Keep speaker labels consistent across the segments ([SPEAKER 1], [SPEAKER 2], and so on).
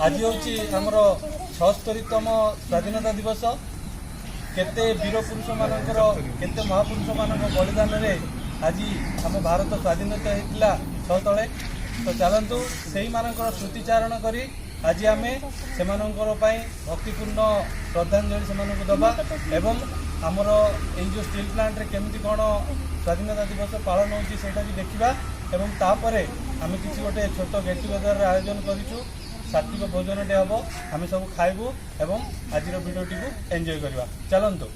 [SPEAKER 1] आज हूँ आमर 76तम स्वाधीनता दिवस। केते वीर पुरुष मानकर केते महापुरुष मान बलिदान रे आज आम भारत स्वाधीनता होता छह तले। तो चलतु से स्मृतिचारण करी आज आम से भक्तिपूर्ण श्रद्धांजलि से दबा एवं आमर जो स्टील प्लांट रे केमती कौन स्वाधीनता दिवस पालन होता भी देखा एवं तापर आम किसी गोटे छोट गेट टुगेदर आयोजन करूँ। सात्विक भोजन टे हम आम सब खाइबू एवं आज भिडियोटी को एंजॉय करवा। चलतु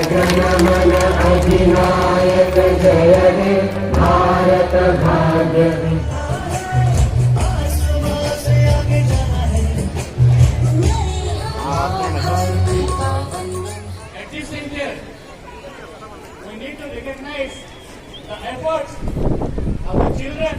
[SPEAKER 2] जनगण अधिनायक जय हे भारत भाग्य।
[SPEAKER 3] At this India, we need to recognize the efforts of the children.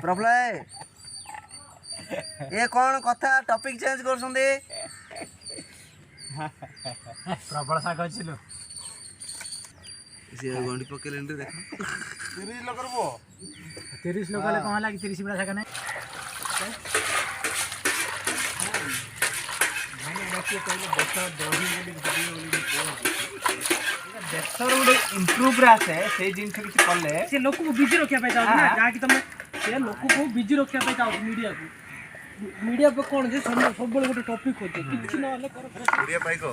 [SPEAKER 4] प्रभुलाय ये कौन कथा टॉपिक चेंज कर
[SPEAKER 3] प्रबल सा कहছিলো
[SPEAKER 4] से गंडी पकेले देख
[SPEAKER 1] 30 लोग करबो
[SPEAKER 3] 30 लोग वाले कौन लागी 30 बड़ा सा नहीं
[SPEAKER 4] देशर गोटे इम्प्रूव आसे से जिन किसी कले
[SPEAKER 3] से लोक को बिजी रखिया पे चाहो ना जहा कि तुम से लोक को बिजी रखिया पे चाहो मीडिया पे कौन जे सब बड़े गोटे टॉपिक होते किछि न हले कर
[SPEAKER 4] मीडिया पाई को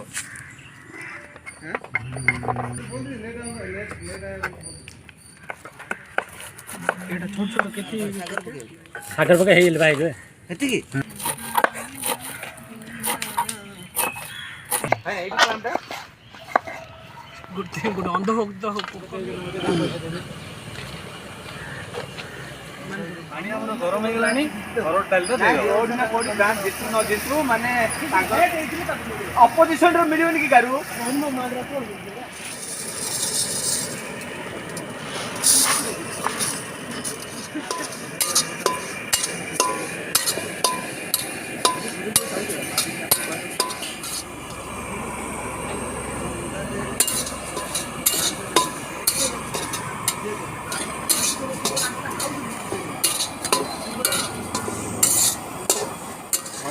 [SPEAKER 3] एटा छोट छोट केती सागर पके हेल भाई रे
[SPEAKER 4] हेती की हां एटी प्लांट
[SPEAKER 3] गुड गुड अंधभक्त
[SPEAKER 1] पानी हमरो गरम हो गलानी हरड डाल दे रोड ना कोडी गां जितु न जितु माने
[SPEAKER 4] अपोजिशन रो मिलियोन की गारू
[SPEAKER 3] मादरा को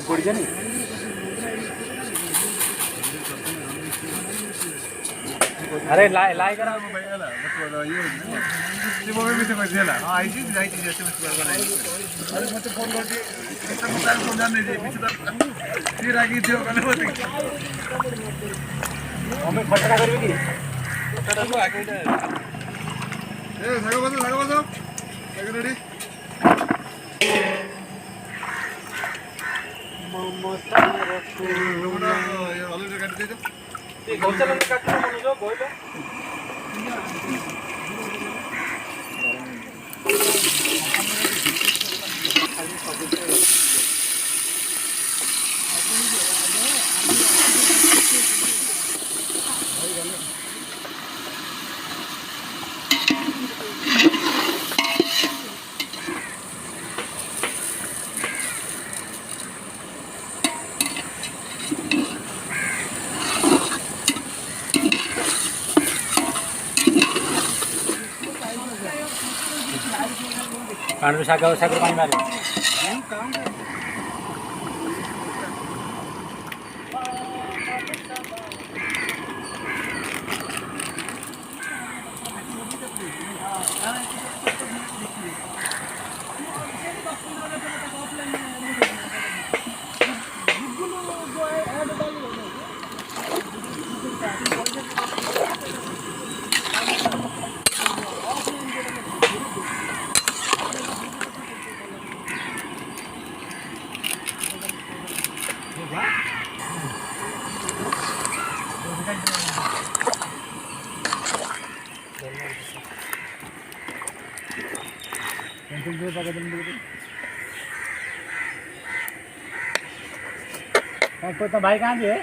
[SPEAKER 1] पड़ जानी अरे लाई लाई करा भाई वाला मतलब ये सिमो में भी से पैसे ला हां आईसी जाईती जैसे में सुबह बनाई अरे मत फोन करके इतना मुद्दा समझाने दे पीछे फिर आगे दियो कने होते हमें खटरा करबे की खटरा को आगे ए भागो बसो आगे रेडी
[SPEAKER 3] ममता रखो
[SPEAKER 1] ये ऑलरेडी काट दे ये गौचलन काटना मनुजो बोलो पानी सागर सागर पानी मारे
[SPEAKER 4] तो भाई कहाँ है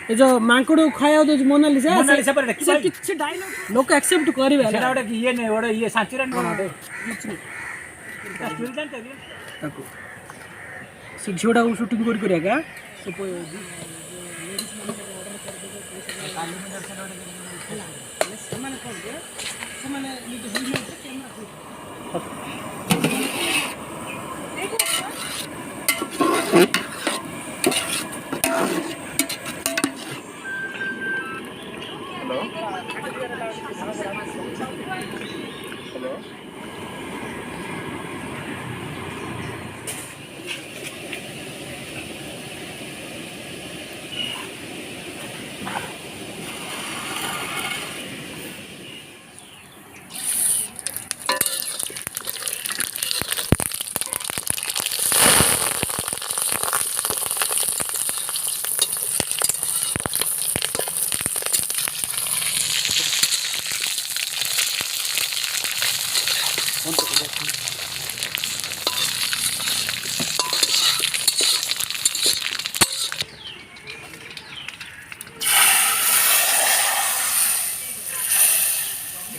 [SPEAKER 3] ये जो मांकड़ खाया तो मोनालिसा
[SPEAKER 4] मोनालिसा पर
[SPEAKER 3] से किछि डायलॉग लोक एक्सेप्ट करिवे
[SPEAKER 4] सेटा गोटे ये नहीं गोटे ये सांचुरान कोन गोटे
[SPEAKER 3] किछि
[SPEAKER 4] स्टोरी जानते हो
[SPEAKER 3] ताको से झोडा को शूटिंग करिया का से ସେମାନେ କଣ ଯେ ସେମାନେ ନିଜ ଭିଡ଼ିଓ କ୍ୟାମେରା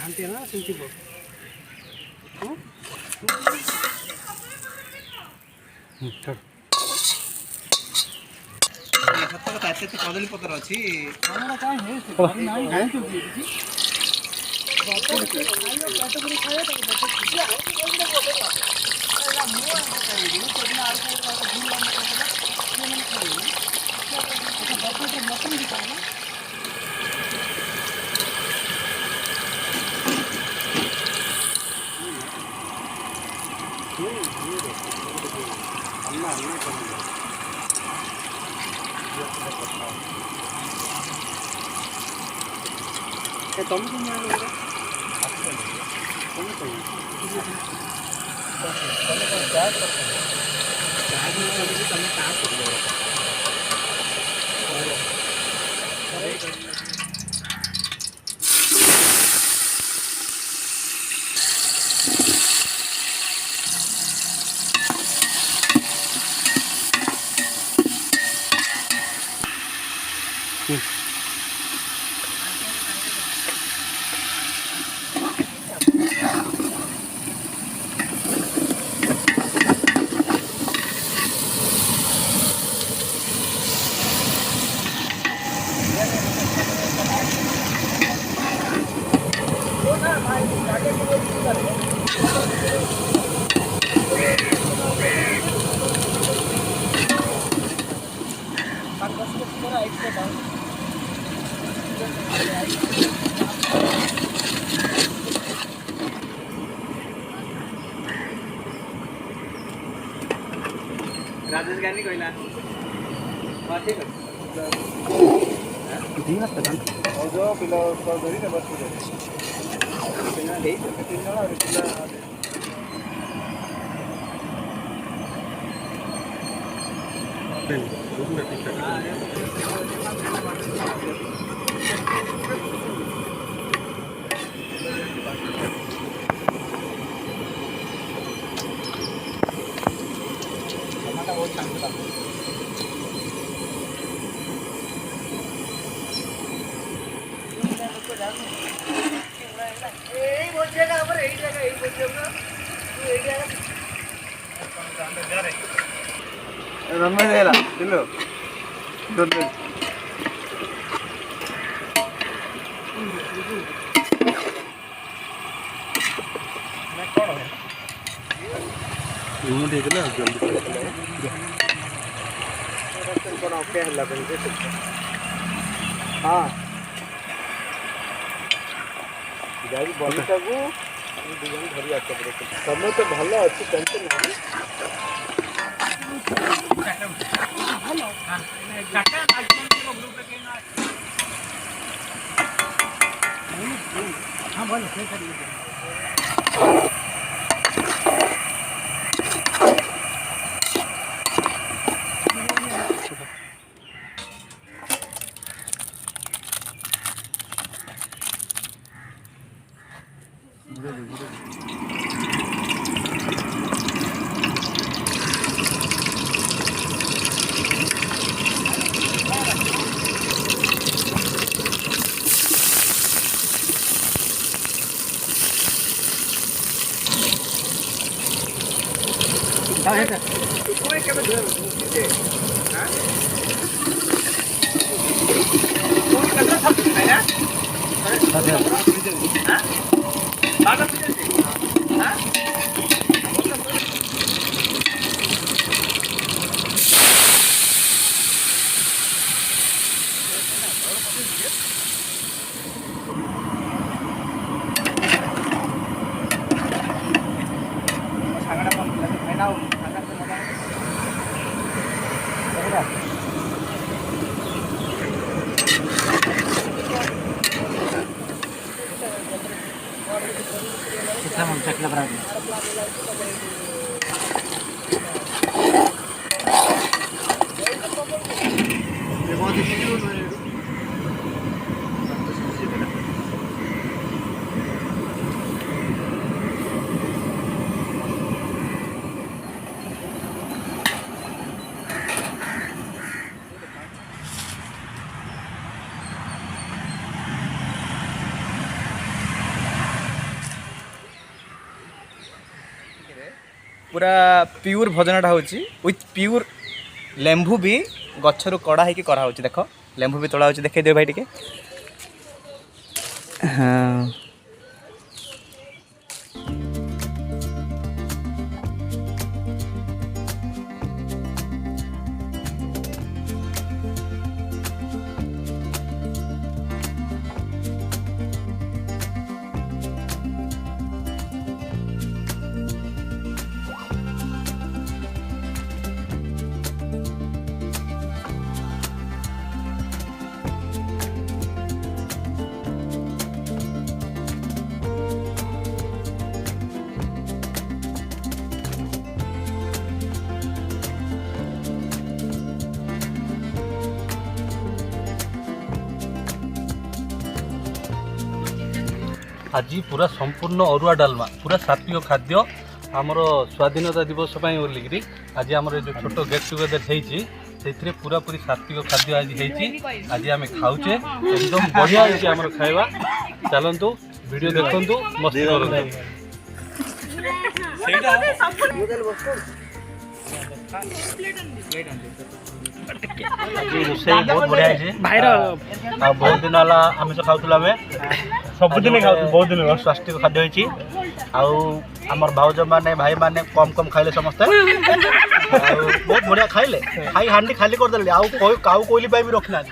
[SPEAKER 3] घंटे ना सुनती को
[SPEAKER 4] सत्तर का ऐसे कदली पत्र अच्छी
[SPEAKER 3] हमरा काहे है से नहीं है तो किछि बात कैटेगरी खाया तो तुम
[SPEAKER 4] राजेश गानी कहला हां ठीक है
[SPEAKER 3] दिन तक
[SPEAKER 4] और जो पिला को धरी ने बस पिला दे तो तीन जण और पिला रमेश दिलो हाँ गाड़ी बगीचा को डिजाइन धरी आस समय तो भल अच्छी टेंशन नहीं
[SPEAKER 3] हां बोल से
[SPEAKER 5] पूरा प्योर भजनटा होची विथ प्योर लेंबू भी गच्छरू कड़ा होकर कराऊँ देख लेंबू भी तोड़ा होची देखे दियो भाई टिके हाँ
[SPEAKER 1] आज पूरा संपूर्ण अरुआ डालमा पूरा सात्विक खाद्य आमर स्वाधीनता दिवस बोलिकी आज आम जो छोट गेट टुगेदर होती पूरा पूरी सात्विक खाद्य आज होती आज आम खाऊचे एकदम बढ़िया होती आम खाଇବା चलतु वीडियो देखु मस्ती रोषे बहुत बढ़िया बहुत दिन है आमिष खाऊला सबुदिन खाऊ बहुत दिन स्वास्थ्य खाद्य होती आमर भाउज मैंने भाई मैंने कम कम खाइले समस्ते बहुत बढ़िया खाइले खाई हांडी खाली करदे आउ कोइली भी रखना